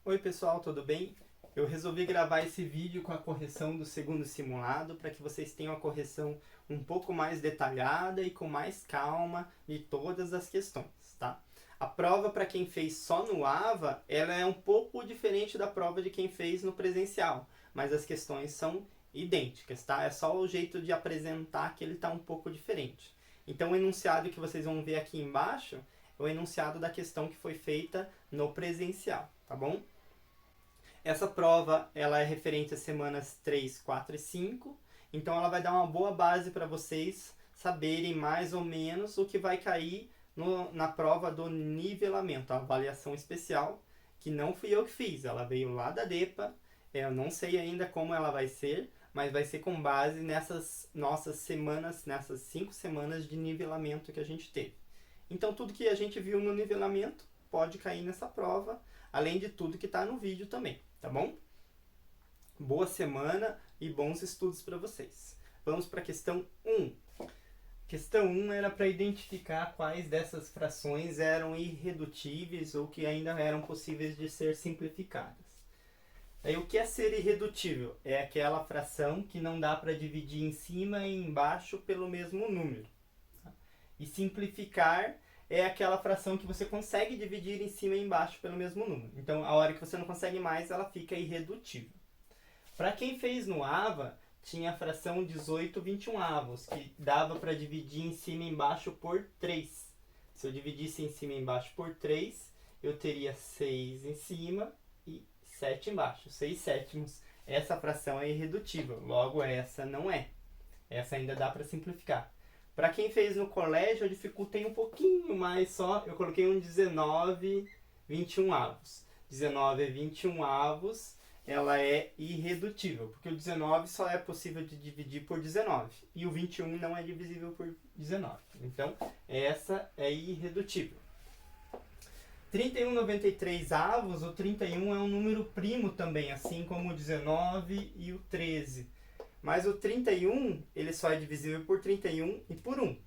Oi pessoal, tudo bem? Eu resolvi gravar esse vídeo com a correção do segundo simulado para que vocês tenham a correção um pouco mais detalhada e com mais calma de todas as questões, tá? A prova para quem fez só no AVA, ela é um pouco diferente da prova de quem fez no presencial, mas as questões são idênticas, tá? É só o jeito de apresentar que ele está um pouco diferente. Então o enunciado que vocês vão ver aqui embaixo é o enunciado da questão que foi feita no presencial, tá bom? Essa prova ela é referente às semanas 3, 4 e 5, então ela vai dar uma boa base para vocês saberem mais ou menos o que vai cair na prova do nivelamento, a avaliação especial, que não fui eu que fiz, ela veio lá da DEPA, eu não sei ainda como ela vai ser, mas vai ser com base nessas nossas semanas, nessas 5 semanas de nivelamento que a gente teve. Então tudo que a gente viu no nivelamento pode cair nessa prova, além de tudo que está no vídeo também, tá bom? Boa semana e bons estudos para vocês. Vamos para a questão 1. Questão 1 era para identificar quais dessas frações eram irredutíveis ou que ainda eram possíveis de ser simplificadas. Aí, o que é ser irredutível? É aquela fração que não dá para dividir em cima e embaixo pelo mesmo número. E simplificar é aquela fração que você consegue dividir em cima e embaixo pelo mesmo número. Então, a hora que você não consegue mais, ela fica irredutível. Para quem fez no AVA, tinha a fração 18/21avos, que dava para dividir em cima e embaixo por 3. Se eu dividisse em cima e embaixo por 3, eu teria 6 em cima e 7 embaixo. 6 sétimos. Essa fração é irredutível, logo essa não é. Essa ainda dá para simplificar. Para quem fez no colégio, eu dificultei um pouquinho mais só. Eu coloquei um 19/21avos. 19/21avos, ela é irredutível, porque o 19 só é possível de dividir por 19. E o 21 não é divisível por 19. Então, essa é irredutível. 31/93avos, o 31 é um número primo também, assim como o 19 e o 13. Mas o 31, ele só é divisível por 31 e por 1.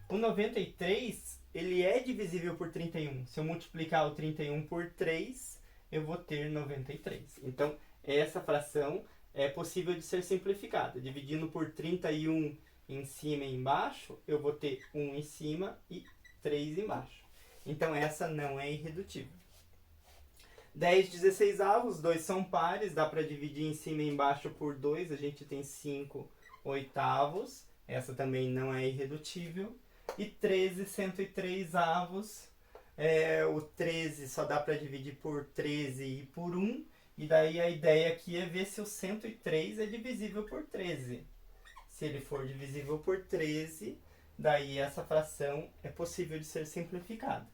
O 93, ele é divisível por 31. Se eu multiplicar o 31 por 3, eu vou ter 93. Então, essa fração é possível de ser simplificada. Dividindo por 31 em cima e embaixo, eu vou ter 1 em cima e 3 embaixo. Então, essa não é irredutível. 10/16avos, dois são pares, dá para dividir em cima e embaixo por 2, a gente tem 5/8avos, essa também não é irredutível. E 13/103avos, o 13 só dá para dividir por 13 e por 1, e daí a ideia aqui é ver se o 103 é divisível por 13. Se ele for divisível por 13, daí essa fração é possível de ser simplificada.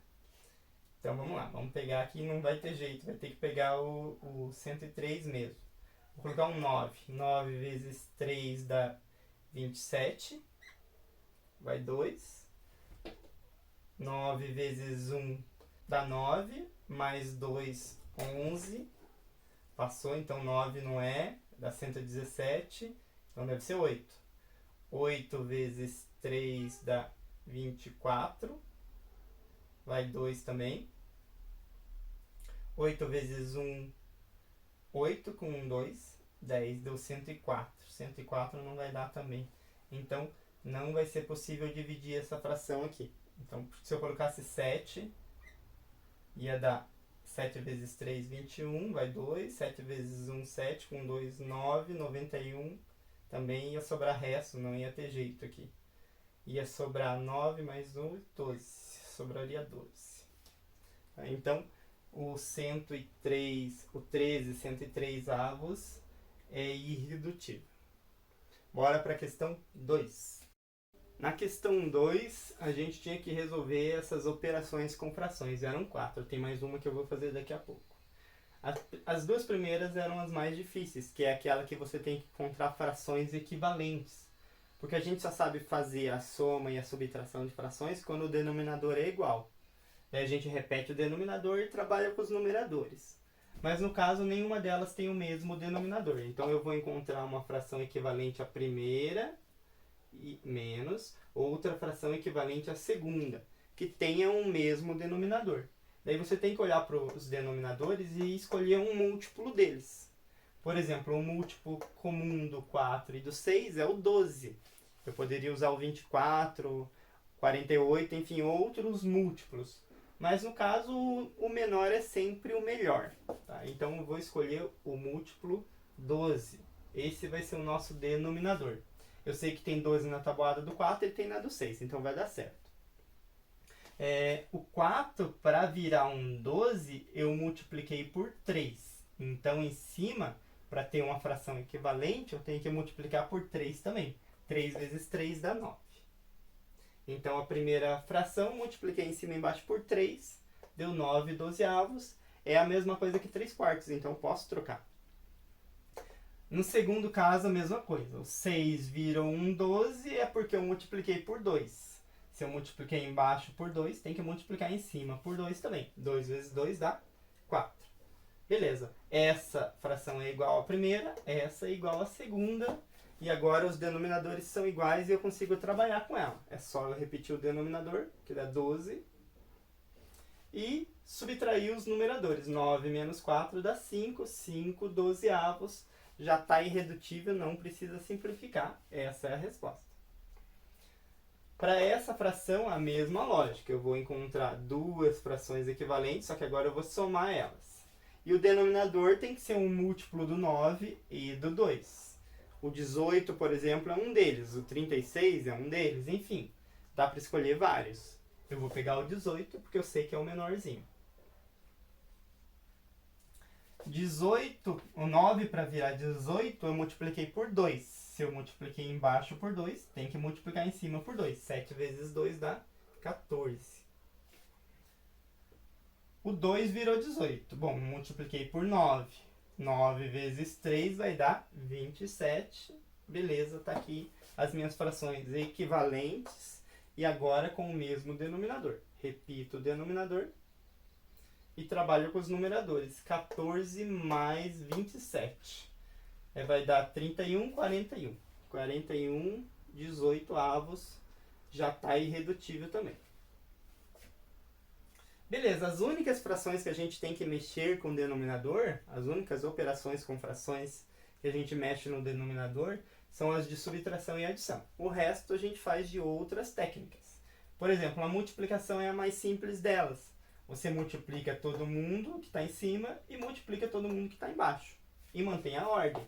Então vamos lá, vamos pegar aqui, não vai ter jeito, vai ter que pegar o 103 mesmo. Vou colocar um 9. 9 vezes 3 dá 27, vai 2. 9 vezes 1 dá 9, mais 2, 11. Passou, então 9 não é, dá 117, então deve ser 8. 8 vezes 3 dá 24, vai 2 também. 8 vezes 1, 8 com 1, 2, 10, deu 104. 104 não vai dar também. Então, não vai ser possível dividir essa fração aqui. Então, se eu colocasse 7, ia dar 7 vezes 3, 21, vai 2. 7 vezes 1, 7, com 2, 9, 91. Também ia sobrar resto, não ia ter jeito aqui. Ia sobrar 9 mais 1, 12. Sobraria 12. Então, o 13/103avos é irredutível. Bora para a questão 2. Na questão 2, a gente tinha que resolver essas operações com frações. Eram 4, tem mais uma que eu vou fazer daqui a pouco. As duas primeiras eram as mais difíceis, que é aquela que você tem que encontrar frações equivalentes. Porque a gente só sabe fazer a soma e a subtração de frações quando o denominador é igual. Daí a gente repete o denominador e trabalha com os numeradores. Mas no caso, nenhuma delas tem o mesmo denominador. Então eu vou encontrar uma fração equivalente à primeira e menos outra fração equivalente à segunda, que tenha o mesmo denominador. Daí você tem que olhar para os denominadores e escolher um múltiplo deles. Por exemplo, o múltiplo comum do 4 e do 6 é o 12. Eu poderia usar o 24, 48, enfim, outros múltiplos. Mas no caso, o menor é sempre o melhor. Tá? Então eu vou escolher o múltiplo 12. Esse vai ser o nosso denominador. Eu sei que tem 12 na tabuada do 4 e tem na do 6, então vai dar certo. O 4, para virar um 12, eu multipliquei por 3. Então, em cima, para ter uma fração equivalente, eu tenho que multiplicar por 3 também. 3 vezes 3 dá 9. Então, a primeira fração, multipliquei em cima e embaixo por 3, deu 9/12. É a mesma coisa que 3/4, então eu posso trocar. No segundo caso, a mesma coisa. O 6 virou um 12, é porque eu multipliquei por 2. Se eu multipliquei embaixo por 2, tem que multiplicar em cima por 2 também. 2 vezes 2 dá 4. Beleza. Essa fração é igual à primeira, essa é igual à segunda. E agora os denominadores são iguais e eu consigo trabalhar com ela. É só eu repetir o denominador, que dá 12. E subtrair os numeradores. 9 menos 4 dá 5. 5/12. Já está irredutível, não precisa simplificar. Essa é a resposta. Para essa fração, a mesma lógica. Eu vou encontrar duas frações equivalentes, só que agora eu vou somar elas. E o denominador tem que ser um múltiplo do 9 e do 2. O 18, por exemplo, é um deles. O 36 é um deles. Enfim, dá para escolher vários. Eu vou pegar o 18 porque eu sei que é o menorzinho. 18, o 9 para virar 18, eu multipliquei por 2. Se eu multipliquei embaixo por 2, tem que multiplicar em cima por 2. 7 vezes 2 dá 14. O 2 virou 18. Bom, multipliquei por 9. 9 vezes 3 vai dar 27. Beleza, tá aqui as minhas frações equivalentes e agora com o mesmo denominador. Repito o denominador e trabalho com os numeradores. 14 mais 27. Vai dar 31, 41. 41/18 já está irredutível também. Beleza, as únicas frações que a gente tem que mexer com o denominador, as únicas operações com frações que a gente mexe no denominador, são as de subtração e adição. O resto a gente faz de outras técnicas. Por exemplo, a multiplicação é a mais simples delas. Você multiplica todo mundo que está em cima e multiplica todo mundo que está embaixo. E mantém a ordem.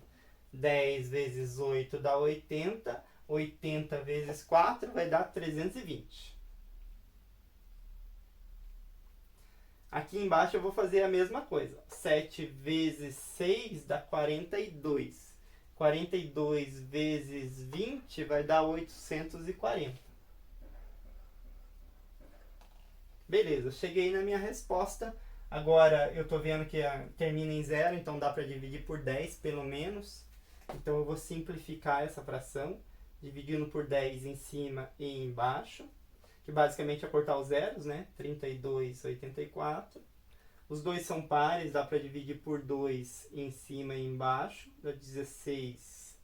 10 vezes 8 dá 80. 80 vezes 4 vai dar 320. Aqui embaixo eu vou fazer a mesma coisa. 7 vezes 6 dá 42. 42 vezes 20 vai dar 840. Beleza, cheguei na minha resposta. Agora eu estou vendo que termina em 0, então dá para dividir por 10 pelo menos. Então eu vou simplificar essa fração, dividindo por 10 em cima e embaixo, que basicamente é cortar os zeros, né? 32, 84. Os dois são pares, dá para dividir por 2 em cima e embaixo, dá 16,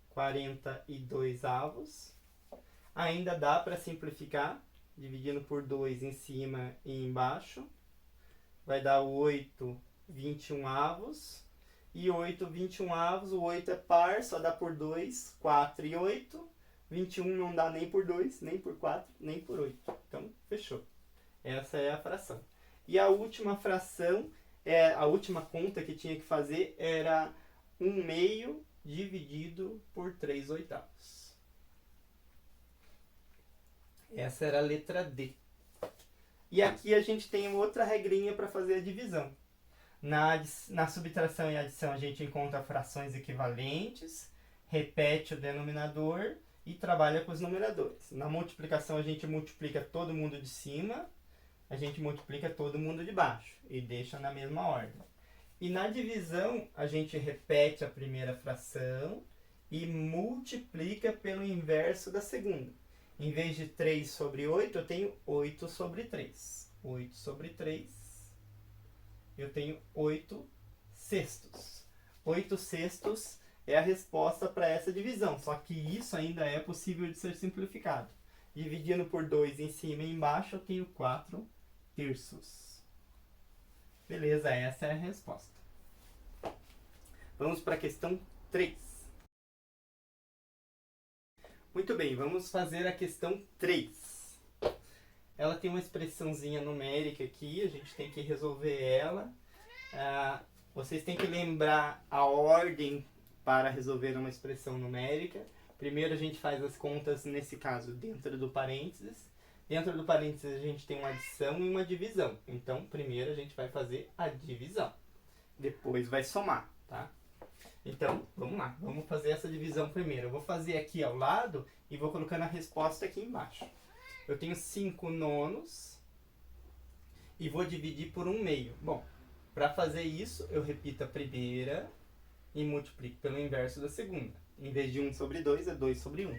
42. Ainda dá para simplificar, dividindo por 2 em cima e embaixo, vai dar 8, 21. E 8, 21, o 8 é par, só dá por 2, 4 e 8. 21 não dá nem por 2, nem por 4, nem por 8. Então, fechou. Essa é a fração. E a última fração, a última conta que tinha que fazer era 1/2 dividido por 3/8. Essa era a letra D. E aqui a gente tem outra regrinha para fazer a divisão. Na subtração e adição a gente encontra frações equivalentes, repete o denominador e trabalha com os numeradores. Na multiplicação a gente multiplica todo mundo de cima, a gente multiplica todo mundo de baixo e deixa na mesma ordem. E na divisão a gente repete a primeira fração e multiplica pelo inverso da segunda. Em vez de 3 sobre 8, eu tenho 8 sobre 3. 8 sobre 3, eu tenho 8 sextos. 8 sextos é a resposta para essa divisão, só que isso ainda é possível de ser simplificado. Dividindo por 2 em cima e embaixo, eu tenho 4 terços. Beleza, essa é a resposta. Vamos para a questão 3. Muito bem, vamos fazer a questão 3. Ela tem uma expressãozinha numérica aqui, a gente tem que resolver ela. Vocês têm que lembrar a ordem para resolver uma expressão numérica. Primeiro a gente faz as contas, nesse caso, dentro do parênteses. Dentro do parênteses a gente tem uma adição e uma divisão. Então, primeiro a gente vai fazer a divisão. Depois vai somar, tá? Então, vamos lá. Vamos fazer essa divisão primeiro. Eu vou fazer aqui ao lado e vou colocando a resposta aqui embaixo. Eu tenho 5 nonos e vou dividir por 1/2. Bom, para fazer isso, eu repito a primeira e multiplico pelo inverso da segunda. Em vez de 1/2, é 2/1.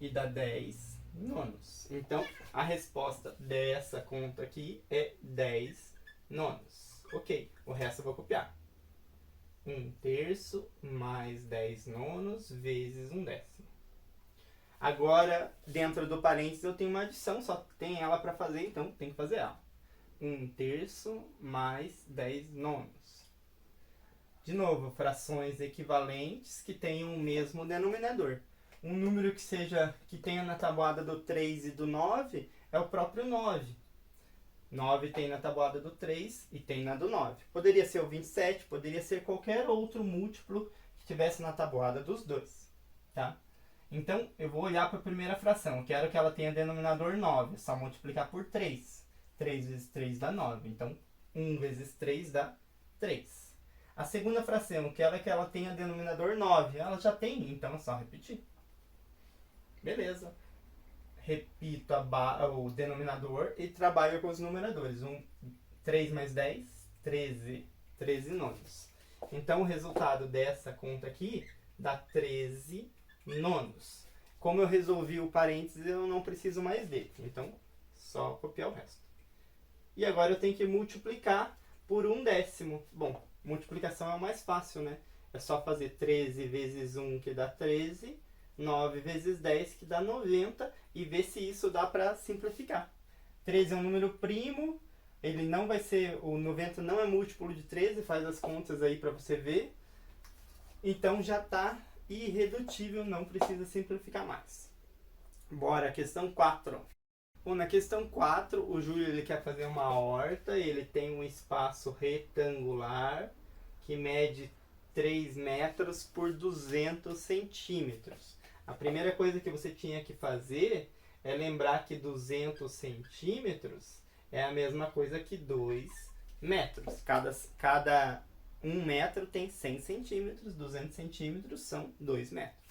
E dá 10 nonos. Então, a resposta dessa conta aqui é 10 nonos. Ok, o resto eu vou copiar. 1/3 mais 10 nonos vezes 1/10. Agora, dentro do parênteses, eu tenho uma adição, só tem ela para fazer, então tem que fazer ela. 1/3 mais 10 nonos. De novo, frações equivalentes que tenham o mesmo denominador. Um número que tenha na tabuada do 3 e do 9 é o próprio 9. 9 tem na tabuada do 3 e tem na do 9. Poderia ser o 27, poderia ser qualquer outro múltiplo que tivesse na tabuada dos dois. Tá? Então, eu vou olhar para a primeira fração. Eu quero que ela tenha denominador 9. É só multiplicar por 3. 3 vezes 3 dá 9. Então, 1 vezes 3 dá 3. A segunda fração, eu quero que ela tenha denominador 9. Ela já tem, então é só repetir. Beleza. Repito o denominador e trabalho com os numeradores. 3 mais 10, 13 nonos. Então, o resultado dessa conta aqui dá 13 nonos. Como eu resolvi o parênteses, eu não preciso mais dele. Então, só copiar o resto. E agora eu tenho que multiplicar por 1/10. Bom, multiplicação é o mais fácil, né? É só fazer 13 vezes 1, que dá 13. 9 vezes 10, que dá 90, e ver se isso dá para simplificar. 13 é um número primo, ele não vai ser, o 90 não é múltiplo de 13, faz as contas aí para você ver. Então já está irredutível, não precisa simplificar mais. Bora, questão 4. Bom, na questão 4, o Júlio ele quer fazer uma horta, ele tem um espaço retangular que mede 3 metros por 200 centímetros. A primeira coisa que você tinha que fazer é lembrar que 200 centímetros é a mesma coisa que 2 metros. Cada 1 metro tem 100 centímetros, 200 centímetros são 2 metros.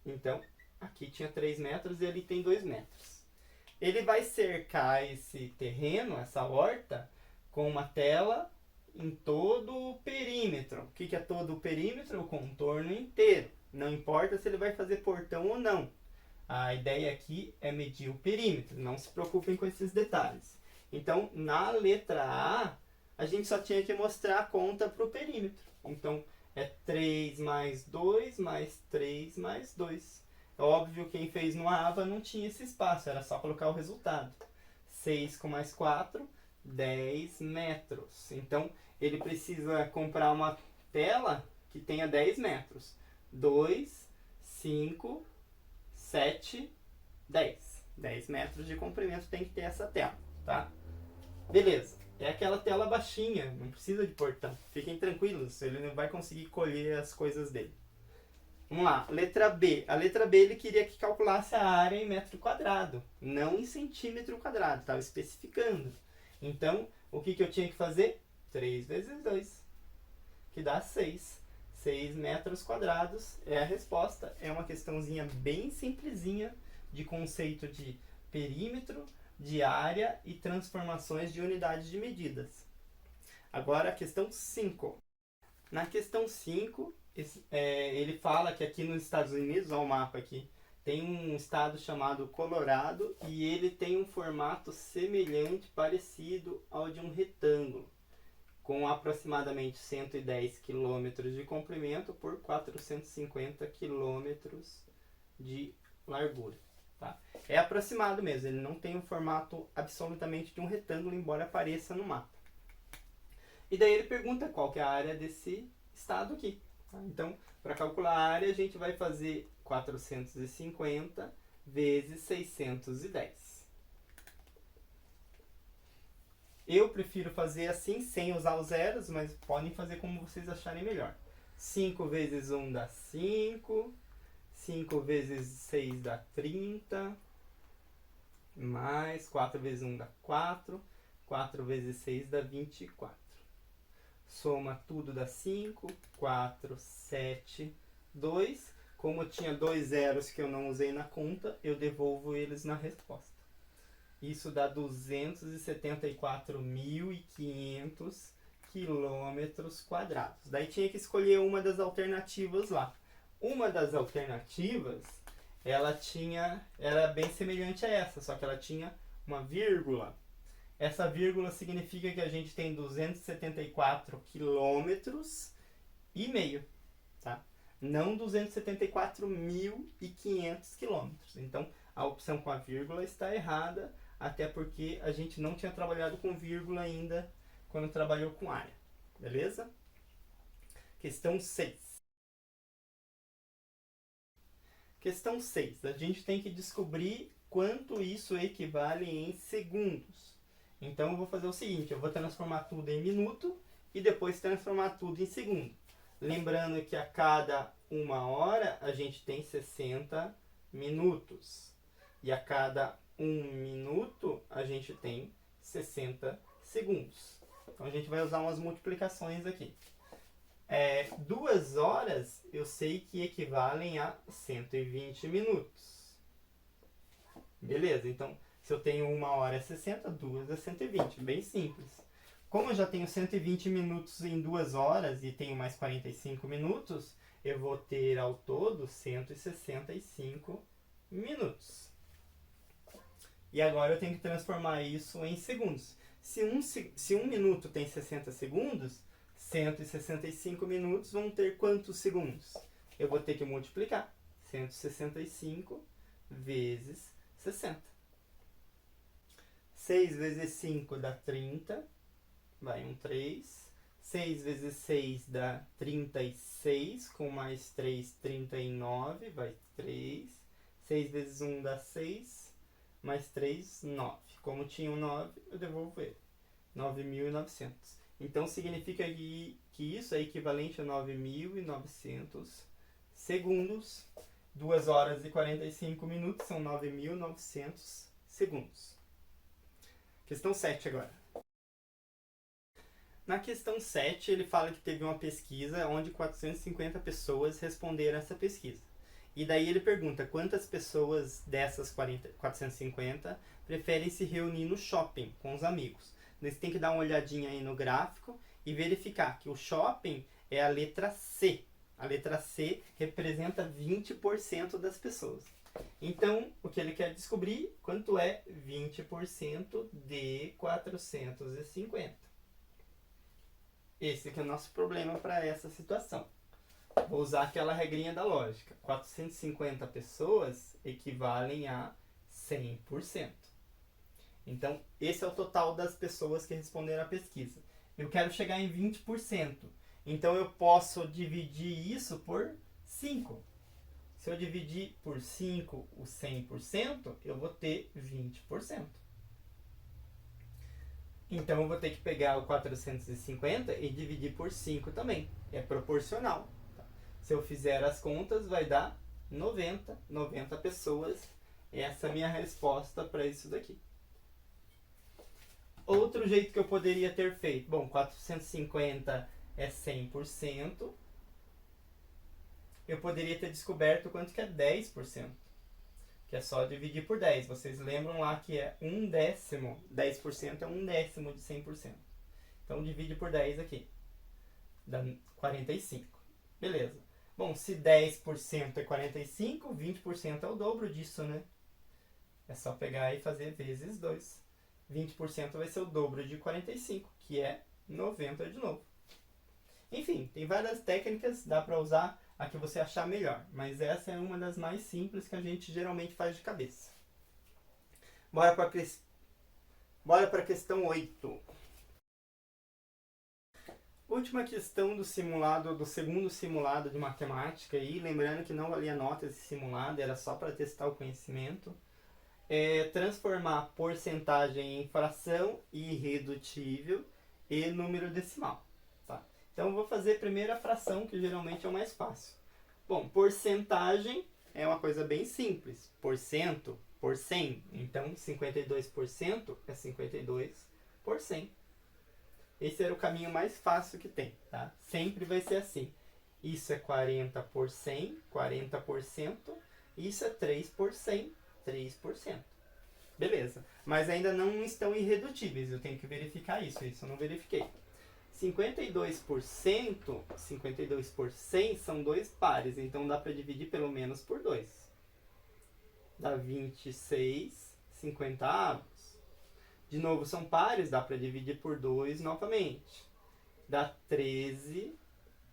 Então, aqui tinha 3 metros e ali tem 2 metros. Ele vai cercar esse terreno, essa horta, com uma tela em todo o perímetro. O que é todo o perímetro? O contorno inteiro. Não importa se ele vai fazer portão ou não. A ideia aqui é medir o perímetro. Não se preocupem com esses detalhes. Então, na letra A gente só tinha que mostrar a conta para o perímetro. Então, é 3 mais 2 mais 3 mais 2. É óbvio, quem fez no AVA não tinha esse espaço, era só colocar o resultado. 6 com mais 4, 10 metros. Então, ele precisa comprar uma tela que tenha 10 metros. 2, 5, 7, 10. 10 metros de comprimento tem que ter essa tela, tá? Beleza. É aquela tela baixinha, não precisa de portão. Fiquem tranquilos, ele não vai conseguir colher as coisas dele. Vamos lá, letra B. A letra B ele queria que calculasse a área em metro quadrado, não em centímetro quadrado, estava especificando. Então, o que eu tinha que fazer? 3 vezes 2, que dá 6. 6 metros quadrados é a resposta. É uma questãozinha bem simplesinha de conceito de perímetro, de área e transformações de unidades de medidas. Agora a questão 5. Na questão 5, ele fala que aqui nos Estados Unidos, olha o mapa aqui, tem um estado chamado Colorado e ele tem um formato semelhante, parecido ao de um retângulo, com aproximadamente 110 km de comprimento por 450 km de largura. tá? É aproximado mesmo, ele não tem um formato absolutamente de um retângulo, embora apareça no mapa. E daí ele pergunta qual que é a área desse estado aqui. Tá? Então, para calcular a área, a gente vai fazer 450 vezes 610. Eu prefiro fazer assim, sem usar os zeros, mas podem fazer como vocês acharem melhor. 5 vezes 1 dá 5. 5 vezes 6 dá 30. Mais 4 vezes 1 dá 4. 4 vezes 6 dá 24. Soma tudo dá 5. 4, 7, 2. Como tinha dois zeros que eu não usei na conta, eu devolvo eles na resposta. Isso dá 274.500 quilômetros quadrados. Daí tinha que escolher uma das alternativas lá. Uma das alternativas, era bem semelhante a essa, só que ela tinha uma vírgula. Essa vírgula significa que a gente tem 274 quilômetros e meio, tá? Não 274.500 quilômetros. Então, a opção com a vírgula está errada, até porque a gente não tinha trabalhado com vírgula ainda quando trabalhou com área. Beleza? Questão 6. Questão 6. A gente tem que descobrir quanto isso equivale em segundos. Então, eu vou fazer o seguinte, eu vou transformar tudo em minuto e depois transformar tudo em segundo. Lembrando que a cada 1 hora a gente tem 60 minutos. E a cada 1 minuto a gente tem 60 segundos. Então a gente vai usar umas multiplicações aqui. 2 horas eu sei que equivalem a 120 minutos. Beleza, então se eu tenho 1 hora é 60, 2 é 120. Bem simples. Como eu já tenho 120 minutos em 2 horas e tenho mais 45 minutos, eu vou ter ao todo 165 minutos. E agora eu tenho que transformar isso em segundos. Se um minuto tem 60 segundos, 165 minutos vão ter quantos segundos? Eu vou ter que multiplicar. 165 vezes 60. 6 vezes 5 dá 30. Vai um 3. 6 vezes 6 dá 36. Com mais 3, 39. Vai 3. 6 vezes 1 dá 6. Mais 3, 9. Como tinha um 9, eu devolvo ele. 9.900. Então, significa que isso é equivalente a 9.900 segundos. 2 horas e 45 minutos são 9.900 segundos. Questão 7 agora. Na questão 7, ele fala que teve uma pesquisa onde 450 pessoas responderam essa pesquisa. E daí ele pergunta quantas pessoas dessas 450 preferem se reunir no shopping com os amigos. Você tem que dar uma olhadinha aí no gráfico e verificar que o shopping é a letra C. A letra C representa 20% das pessoas. Então, o que ele quer descobrir, quanto é 20% de 450. Esse que é o nosso problema para essa situação. Vou usar aquela regrinha da lógica. 450 pessoas equivalem a 100%. Então, esse é o total das pessoas que responderam à pesquisa. Eu quero chegar em 20%. Então, eu posso dividir isso por 5. Se eu dividir por 5 o 100%, eu vou ter 20%. Então, eu vou ter que pegar o 450 e dividir por 5 também. É proporcional. Se eu fizer as contas, vai dar 90. 90 pessoas. Essa é a minha resposta para isso daqui. Outro jeito que eu poderia ter feito. Bom, 450 é 100%. Eu poderia ter descoberto quanto que é 10%. Que é só dividir por 10. Vocês lembram lá que é 1/10. 10% é 1/10 de 100%. Então, divide por 10 aqui. Dá 45. Beleza. Bom, se 10% é 45, 20% é o dobro disso, né? É só pegar e fazer vezes 2. 20% vai ser o dobro de 45, que é 90 de novo. Enfim, tem várias técnicas, dá para usar a que você achar melhor. Mas essa é uma das mais simples que a gente geralmente faz de cabeça. Bora para a questão 8. Última questão do simulado, do segundo simulado de matemática. E lembrando que não valia nota esse simulado, era só para testar o conhecimento. É transformar porcentagem em fração irredutível e número decimal. Tá? Então eu vou fazer primeiro a fração, que geralmente é o mais fácil. Bom, porcentagem é uma coisa bem simples. Porcento por 100. Então 52% é 52 por 100. Esse era o caminho mais fácil que tem. Tá? Sempre vai ser assim. Isso é 40 por 100, 40%. Isso é 3 por 100, 3%. Beleza. Mas ainda não estão irredutíveis. Eu tenho que verificar isso. Isso eu não verifiquei. 52%, 52 por 100 são dois pares. Então dá para dividir pelo menos por 2. Dá 26 50avos. De novo, são pares. Dá para dividir por 2 novamente. Dá 13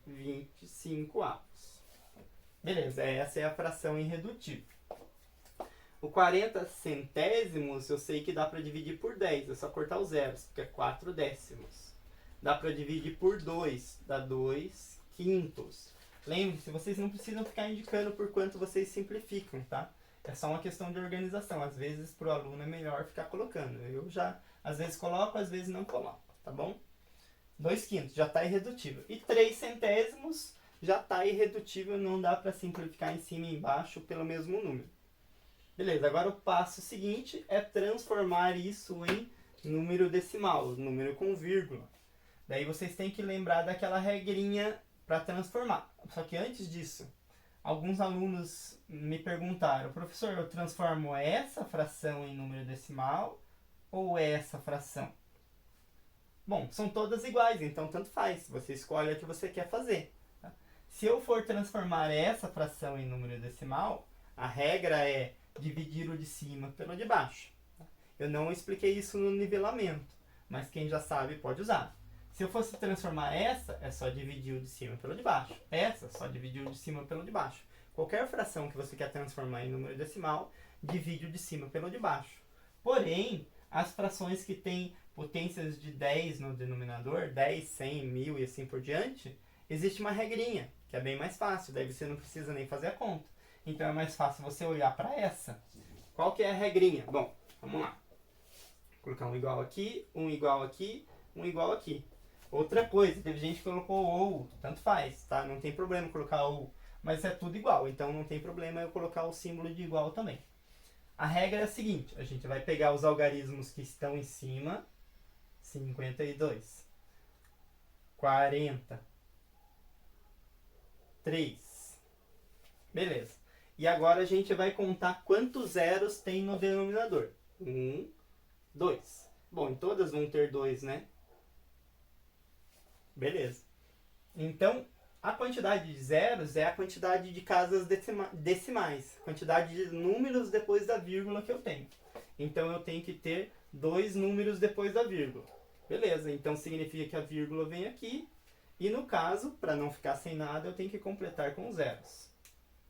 25avos. Beleza. Essa é a fração irredutível. O 40 centésimos eu sei que dá para dividir por 10. É só cortar os zeros, porque é 4 décimos. Dá para dividir por 2. Dá 2 quintos. Lembre-se, vocês não precisam ficar indicando por quanto vocês simplificam, tá? É só uma questão de organização. Às vezes, para o aluno é melhor ficar colocando. Eu já, às vezes, coloco, às vezes não coloco, tá bom? 2 quintos, já está irredutível. E 3 centésimos já está irredutível, não dá para simplificar em cima e embaixo pelo mesmo número. Beleza, agora o passo seguinte é transformar isso em número decimal, número com vírgula. Daí vocês têm que lembrar daquela regrinha para transformar. Só que antes disso, alguns alunos me perguntaram: professor, eu transformo essa fração em número decimal ou essa fração? Bom, são todas iguais, então tanto faz. Você escolhe a que você quer fazer. Tá? Se eu for transformar essa fração em número decimal, a regra é dividir o de cima pelo de baixo. Eu não expliquei isso no nivelamento, mas quem já sabe pode usar. Se eu fosse transformar essa, é só dividir o de cima pelo de baixo. Essa, só dividir o de cima pelo de baixo. Qualquer fração que você quer transformar em número decimal, divide o de cima pelo de baixo. Porém, as frações que têm potências de 10 no denominador, 10, 100, 1000 e assim por diante, existe uma regrinha, que é bem mais fácil, daí você não precisa nem fazer a conta. Então é mais fácil você olhar para essa. Qual que é a regrinha? Bom, vamos lá. Vou colocar um igual aqui, um igual aqui, um igual aqui. Outra coisa, teve gente que colocou ou, tanto faz, tá? Não tem problema colocar ou, mas é tudo igual, então não tem problema eu colocar o símbolo de igual também. A regra é a seguinte, a gente vai pegar os algarismos que estão em cima, 52, 40, 3, beleza. E agora a gente vai contar quantos zeros tem no denominador. 1, 2. Bom, em todas vão ter 2, né? Beleza. Então, a quantidade de zeros é a quantidade de casas decimais. Quantidade de números depois da vírgula que eu tenho. Então, eu tenho que ter 2 números depois da vírgula. Beleza, então significa que a vírgula vem aqui. E no caso, para não ficar sem nada, eu tenho que completar com zeros.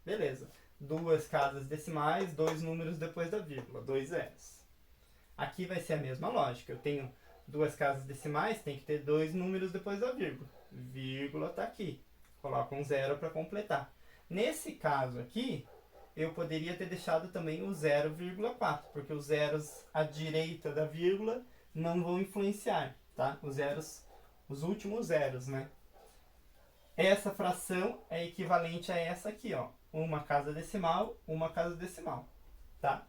Beleza. 2 casas decimais, 2 números depois da vírgula, 2 zeros. Aqui vai ser a mesma lógica. Eu tenho 2 casas decimais, tem que ter 2 números depois da vírgula. Vírgula está aqui. Coloco um zero para completar. Nesse caso aqui, eu poderia ter deixado também o 0,4, porque os zeros à direita da vírgula não vão influenciar, tá? Os zeros, os últimos zeros, né? Essa fração é equivalente a essa aqui, ó. Uma casa decimal, tá?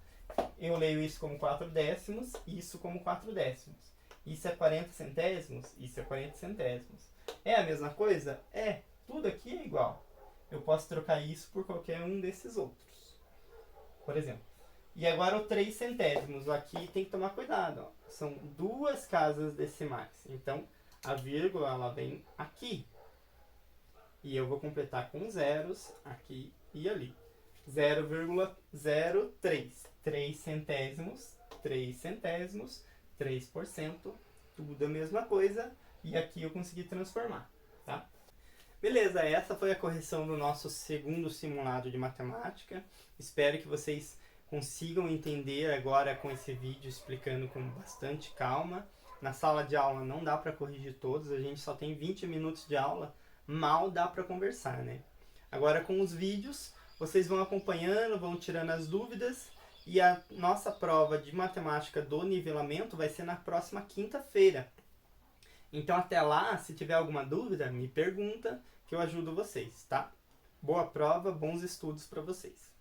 Eu leio isso como 4 décimos, isso como 4 décimos. Isso é 40 centésimos, isso é 40 centésimos. É a mesma coisa? É. Tudo aqui é igual. Eu posso trocar isso por qualquer um desses outros. Por exemplo. E agora o 3 centésimos. Aqui tem que tomar cuidado. Ó. São 2 casas decimais. Então, a vírgula ela vem aqui. E eu vou completar com zeros aqui e ali. 0,03. 3 centésimos, 3 centésimos, 3%. Tudo a mesma coisa. E aqui eu consegui transformar. Tá? Beleza, essa foi a correção do nosso segundo simulado de matemática. Espero que vocês consigam entender agora com esse vídeo explicando com bastante calma. Na sala de aula não dá para corrigir todos, a gente só tem 20 minutos de aula, mal dá para conversar, né? Agora com os vídeos, vocês vão acompanhando, vão tirando as dúvidas e a nossa prova de matemática do nivelamento vai ser na próxima quinta-feira. Então até lá, se tiver alguma dúvida, me pergunta que eu ajudo vocês, tá? Boa prova, bons estudos para vocês.